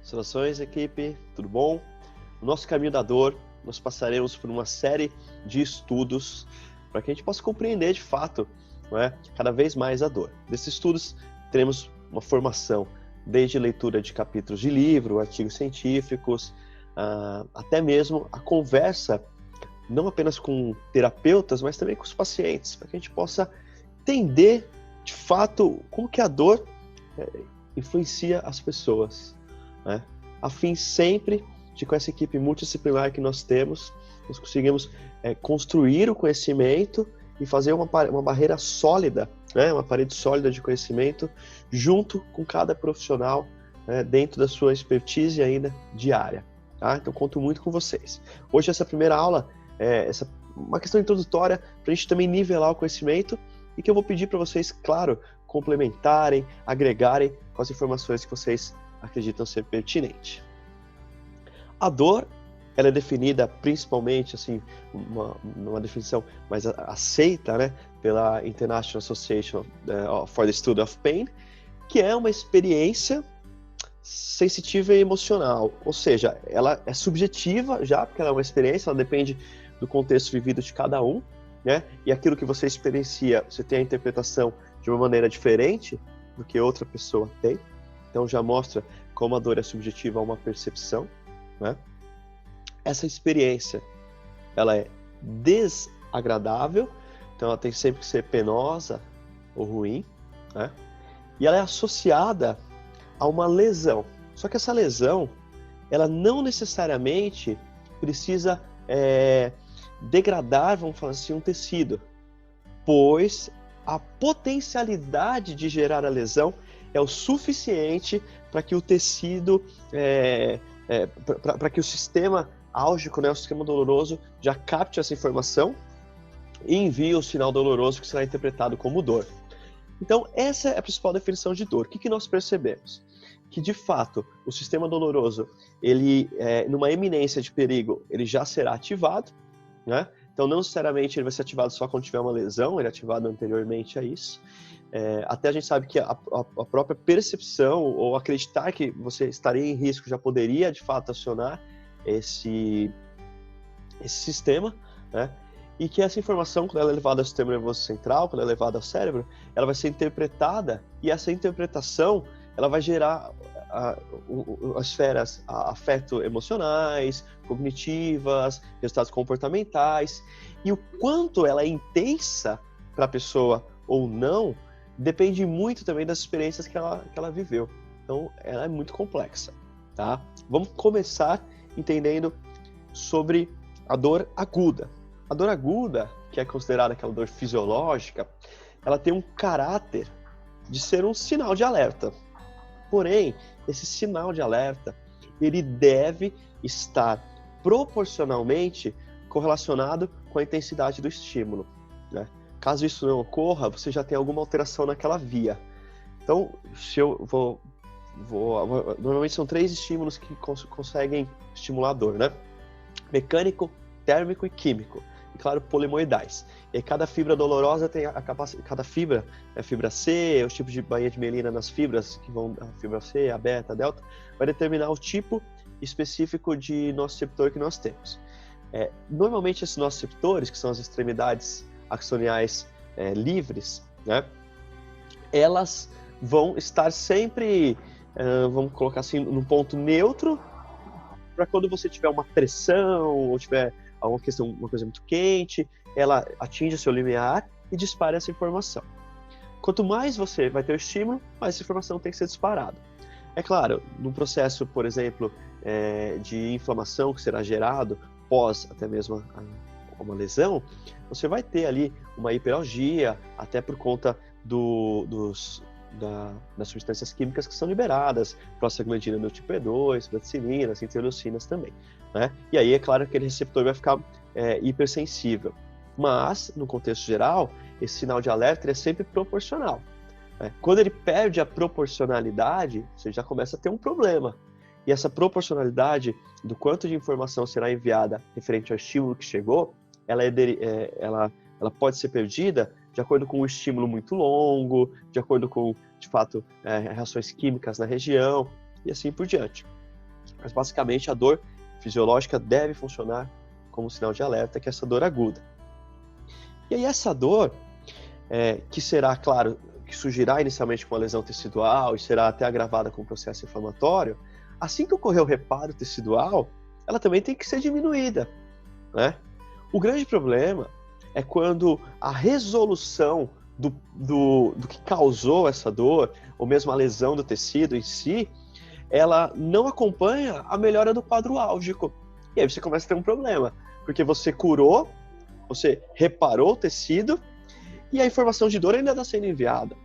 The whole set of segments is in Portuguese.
Saudações, equipe, tudo bom? No nosso caminho da dor, nós passaremos por uma série de estudos para que a gente possa compreender de fato, não é, cada vez mais a dor. Desses estudos, teremos uma formação, desde leitura de capítulos de livro, artigos científicos, até mesmo a conversa, não apenas com terapeutas, mas também com os pacientes, para que a gente possa entender de fato como que a dor influencia as pessoas, né? A fim sempre de, com essa equipe multidisciplinar que nós temos, nós conseguimos construir o conhecimento e fazer uma barreira sólida, né? Uma parede sólida de conhecimento junto com cada profissional, né? Dentro da sua expertise ainda diária. Tá? Então, conto muito com vocês. Hoje, essa primeira aula uma questão introdutória para a gente também nivelar o conhecimento e que eu vou pedir para vocês, claro, complementarem, agregarem com as informações que vocês acreditam ser pertinentes. A dor, ela é definida principalmente, assim, uma definição mais aceita, né, pela International Association for the Study of Pain, que é uma experiência sensitiva e emocional, ou seja, ela é subjetiva já, porque ela é uma experiência, ela depende do contexto vivido de cada um, né, e aquilo que você experiencia, você tem a interpretação de uma maneira diferente do que outra pessoa tem, então já mostra como a dor é subjetiva a uma percepção, né? Essa experiência, ela é desagradável, então ela tem sempre que ser penosa ou ruim, né? E ela é associada a uma lesão. Só que essa lesão, ela não necessariamente precisa degradar, vamos falar assim, um tecido, pois a potencialidade de gerar a lesão é o suficiente para que o tecido, para que o sistema álgico, né, o sistema doloroso, já capte essa informação e envie o sinal doloroso que será interpretado como dor. Então, essa é a principal definição de dor. O que nós percebemos? Que, de fato, o sistema doloroso, ele, numa eminência de perigo, ele já será ativado, né? Então, não necessariamente ele vai ser ativado só quando tiver uma lesão, ele é ativado anteriormente a isso. Até a gente sabe que a própria percepção ou acreditar que você estaria em risco já poderia, de fato, acionar esse sistema, né? E que essa informação, quando ela é levada ao sistema nervoso central, quando ela é levada ao cérebro, ela vai ser interpretada e essa interpretação ela vai gerar as esferas afeto-emocionais, cognitivas, resultados comportamentais, e o quanto ela é intensa para a pessoa ou não, depende muito também das experiências que ela viveu. Então, ela é muito complexa, tá? Vamos começar entendendo sobre a dor aguda. A dor aguda, que é considerada aquela dor fisiológica, ela tem um caráter de ser um sinal de alerta. Porém, esse sinal de alerta, ele deve estar proporcionalmente correlacionado com a intensidade do estímulo, né? Caso isso não ocorra, você já tem alguma alteração naquela via. Então, se eu normalmente são 3 estímulos que conseguem estimular a dor, né? Mecânico, térmico e químico. E, claro, polimoidais. E cada fibra dolorosa tem a capacidade, cada fibra, a fibra C, os tipos de bainha de mielina nas fibras, que vão a fibra C, a beta, a delta, vai determinar o tipo específico de nociceptor que nós temos. Normalmente, esses nociceptores, que são as extremidades axoniais livres, né, elas vão estar sempre, vamos colocar assim, num ponto neutro, para quando você tiver uma pressão ou tiver uma coisa muito quente, ela atinge o seu limiar e dispara essa informação. Quanto mais você vai ter o estímulo, mais essa informação tem que ser disparada. É claro, no processo, por exemplo, de inflamação que será gerado pós até mesmo uma lesão, você vai ter ali uma hiperalgia, até por conta das substâncias químicas que são liberadas, prostaglandina do tipo E2, bradicininas, interleucinas também, né? E aí, é claro, que aquele receptor vai ficar hipersensível. Mas, no contexto geral, esse sinal de alerta é sempre proporcional, né? Quando ele perde a proporcionalidade, você já começa a ter um problema. E essa proporcionalidade do quanto de informação será enviada referente ao estímulo que chegou, ela pode ser perdida de acordo com um estímulo muito longo, de acordo com, de fato, reações químicas na região, e assim por diante. Mas basicamente a dor fisiológica deve funcionar como sinal de alerta, que é essa dor aguda. E aí essa dor, que será, claro, que surgirá inicialmente com uma lesão tecidual e será até agravada com o processo inflamatório, assim que ocorrer o reparo tecidual, ela também tem que ser diminuída, né? O grande problema é quando a resolução do que causou essa dor, ou mesmo a lesão do tecido em si, ela não acompanha a melhora do quadro álgico. E aí você começa a ter um problema, porque você curou, você reparou o tecido, e a informação de dor ainda está sendo enviada.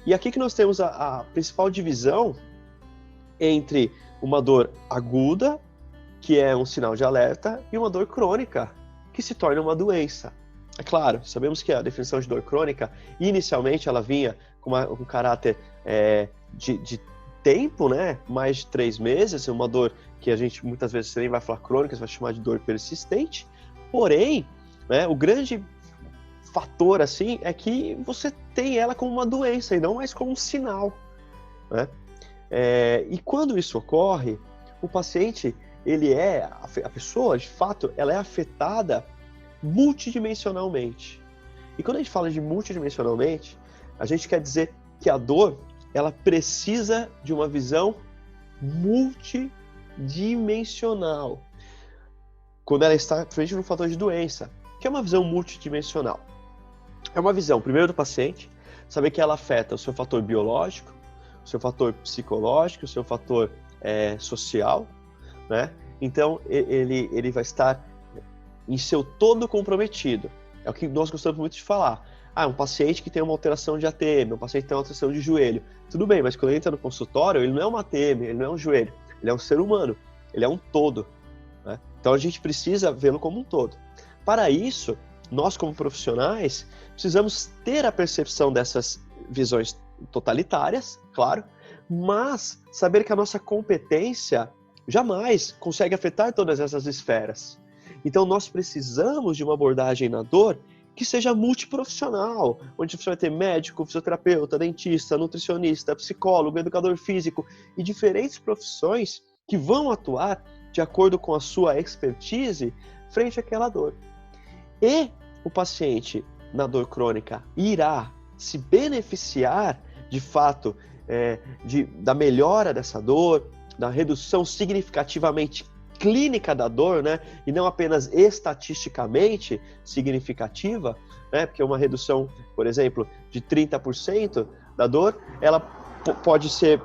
E aqui que nós temos a principal divisão entre uma dor aguda, que é um sinal de alerta, e uma dor crônica, que se torna uma doença. É claro, sabemos que a definição de dor crônica, inicialmente ela vinha com um caráter de tempo, né? Mais de 3 meses, uma dor que a gente muitas vezes nem vai falar crônica, você vai chamar de dor persistente. Porém, né, o grande fator assim é que você tem ela como uma doença e não mais como um sinal, né? E quando isso ocorre, o paciente, a pessoa, de fato, ela é afetada multidimensionalmente. E quando a gente fala de multidimensionalmente, a gente quer dizer que a dor, ela precisa de uma visão multidimensional. Quando ela está frente a um fator de doença, que é uma visão multidimensional. É uma visão, primeiro, do paciente, saber que ela afeta o seu fator biológico, o seu fator psicológico, o seu fator social, né? Então, ele vai estar em seu todo comprometido. É o que nós gostamos muito de falar. Um paciente que tem uma alteração de ATM, um paciente que tem uma alteração de joelho. Tudo bem, mas quando ele entra no consultório, ele não é uma ATM, ele não é um joelho. Ele é um ser humano, ele é um todo, né? Então a gente precisa vê-lo como um todo. Para isso, nós como profissionais, precisamos ter a percepção dessas visões totalitárias, claro, mas saber que a nossa competência jamais consegue afetar todas essas esferas. Então nós precisamos de uma abordagem na dor que seja multiprofissional, onde você vai ter médico, fisioterapeuta, dentista, nutricionista, psicólogo, educador físico e diferentes profissões que vão atuar de acordo com a sua expertise frente àquela dor. E o paciente na dor crônica irá se beneficiar, de fato, da melhora dessa dor, da redução significativamente clínica da dor, né? E não apenas estatisticamente significativa, né? Porque uma redução, por exemplo, de 30% da dor, ela pode ser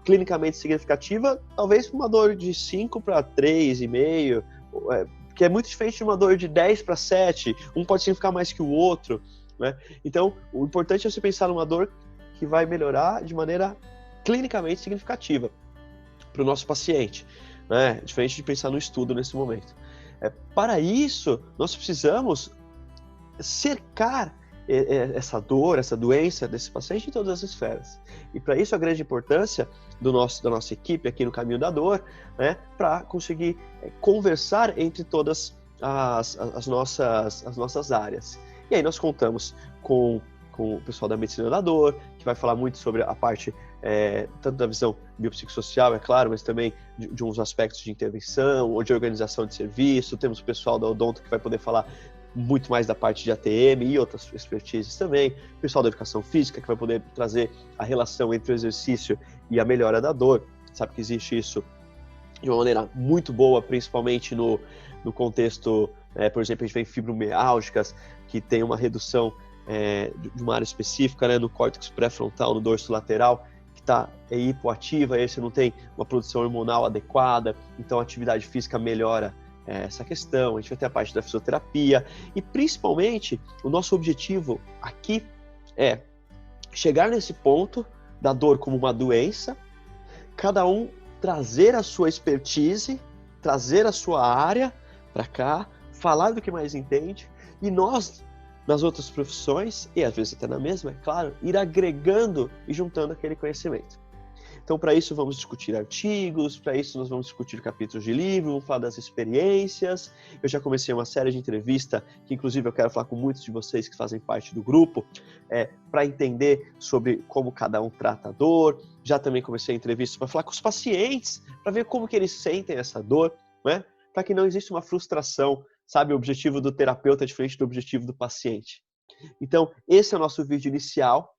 clinicamente significativa, talvez uma dor de 5 para 3,5, que é muito diferente de uma dor de 10 para 7, um pode significar mais que o outro, né? Então, o importante é você pensar numa dor que vai melhorar de maneira clinicamente significativa para o nosso paciente, né? Diferente de pensar no estudo nesse momento. Para isso, nós precisamos cercar essa dor, essa doença desse paciente em todas as esferas. E para isso a grande importância da nossa equipe aqui no Caminho da Dor, né, para conseguir conversar entre todas as nossas áreas. E aí nós contamos com o pessoal da Medicina da Dor, que vai falar muito sobre a parte tanto da visão biopsicossocial, é claro, mas também de uns aspectos de intervenção ou de organização de serviço. Temos o pessoal da Odonto que vai poder falar muito mais da parte de ATM e outras expertises também. O pessoal da educação física que vai poder trazer a relação entre o exercício e a melhora da dor. Sabe que existe isso de uma maneira muito boa, principalmente no contexto, por exemplo, a gente vê fibromialgicas, que tem uma redução de uma área específica, né, no córtex pré-frontal, no dorso lateral, que está hipoativa, aí você não tem uma produção hormonal adequada, então a atividade física melhora essa questão. A gente vai ter a parte da fisioterapia e, principalmente, o nosso objetivo aqui é chegar nesse ponto da dor como uma doença, cada um trazer a sua expertise, trazer a sua área para cá, falar do que mais entende, e nós, nas outras profissões, e às vezes até na mesma, é claro, ir agregando e juntando aquele conhecimento. Então, para isso, vamos discutir artigos, para isso nós vamos discutir capítulos de livro, vamos falar das experiências. Eu já comecei uma série de entrevistas, que inclusive eu quero falar com muitos de vocês que fazem parte do grupo, para entender sobre como cada um trata a dor. Já também comecei entrevistas para falar com os pacientes, para ver como que eles sentem essa dor, né? Para que não exista uma frustração, sabe? O objetivo do terapeuta é diferente do objetivo do paciente. Então, esse é o nosso vídeo inicial.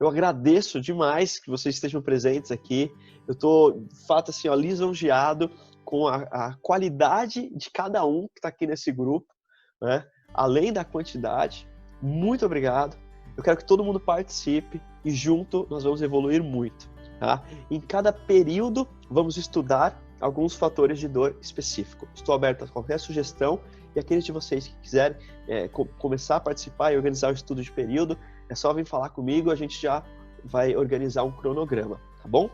Eu agradeço demais que vocês estejam presentes aqui. Eu estou, de fato, assim, ó, lisonjeado com a qualidade de cada um que está aqui nesse grupo, né? Além da quantidade. Muito obrigado. Eu quero que todo mundo participe e junto nós vamos evoluir muito. Tá? Em cada período, vamos estudar alguns fatores de dor específico. Estou aberto a qualquer sugestão e aqueles de vocês que quiserem começar a participar e organizar o estudo de período, é só vir falar comigo, a gente já vai organizar um cronograma, tá bom?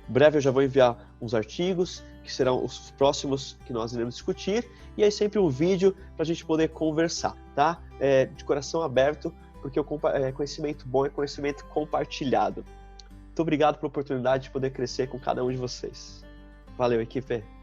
Breve eu já vou enviar uns artigos, que serão os próximos que nós iremos discutir, e aí sempre um vídeo para a gente poder conversar, tá? De coração aberto, porque o conhecimento bom é conhecimento compartilhado. Muito obrigado pela oportunidade de poder crescer com cada um de vocês. Valeu, equipe!